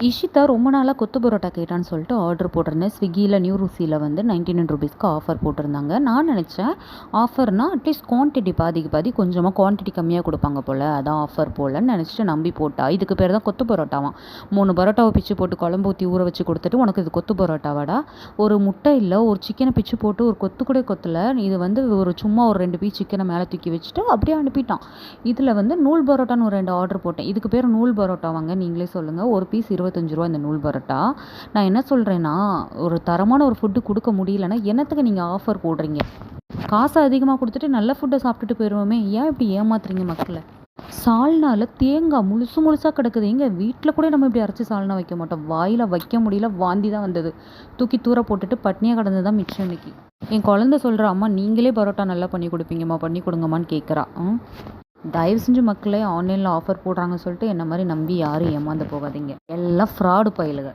இஷிதா ரொம்ப நாளாக கொத்து பரோட்டா கேட்டான்னு சொல்லிட்டு ஆர்டர் போட்டிருந்தேன். ஸ்விக்கியில் நியூ ருசியில் வந்து 99 ரூபீஸ்க்கு ஆஃபர் போட்டிருந்தாங்க. நான் நினச்சேன் ஆஃபர்னால் அட்லீஸ்ட் குவான்டிட்டி பாதிக்கு பாதி கொஞ்சமாக குவான்டிட்டி கம்மியாக கொடுப்பாங்க போல், அதான் ஆஃபர் போலன்னு நினச்சிட்டு நம்பி போட்டா. இதுக்கு பேர் தான் கொத்து பரோட்டாவாம். 3 பரோட்டாவை பிச்சு போட்டு குழம்பு ஊற்றி ஊற வச்சு கொடுத்துட்டு உனக்கு இது கொத்து பரோட்டாவாடா, ஒரு முட்டை இல்லை ஒரு சிக்கனை பிச்சு போட்டு ஒரு கொத்து கூட கொத்தலை, இது வந்து ஒரு சும்மா ஒரு 2 பீஸ் சிக்கனை மேலே தூக்கி வச்சுட்டு அப்படியே அனுப்பிட்டான். இதில் வந்து நூல் பரோட்டான்னு ஒரு 2 ஆர்டர் போட்டேன். இதுக்கு பேர் நூல் பரோட்டா வாங்க, நீங்களே சொல்லுங்கள். ஒரு பீஸ் 25 ரூபா இந்த நூல் பரோட்டா. நான் என்ன சொல்கிறேன்னா, ஒரு தரமான ஒரு ஃபுட்டு கொடுக்க முடியலன்னா என்னத்துக்கு நீங்கள் ஆஃபர் போடுறீங்க? காசு அதிகமாக கொடுத்துட்டு நல்ல ஃபுட்டை சாப்பிட்டுட்டு போயிடுவோமே, ஏன் இப்படி ஏமாத்துறீங்க மக்களை? சால்னால தேங்காய் முழுசாக கிடக்குது. எங்கள் வீட்டில் கூட நம்ம இப்படி அரைச்சி சால்னா வைக்க மாட்டோம். வாயில் வைக்க முடியல, வாந்தி தான் வந்தது. தூக்கி தூர போட்டுட்டு பட்னியாக கிடந்து தான் மிச்சம் இன்னைக்கு. என் குழந்தை சொல்கிற, அம்மா நீங்களே பரோட்டா நல்லா பண்ணி கொடுப்பீங்கம்மா, பண்ணி கொடுங்கம்மான்னு கேட்குறா. தயவு செஞ்சு மக்களே, ஆன்லைனில் ஆஃபர் போடுறாங்கன்னு சொல்லிட்டு என்ன மாதிரி நம்பி யாரும் ஏமாந்து போகாதீங்க. எல்லாம் ஃப்ராடு பயலுங்க.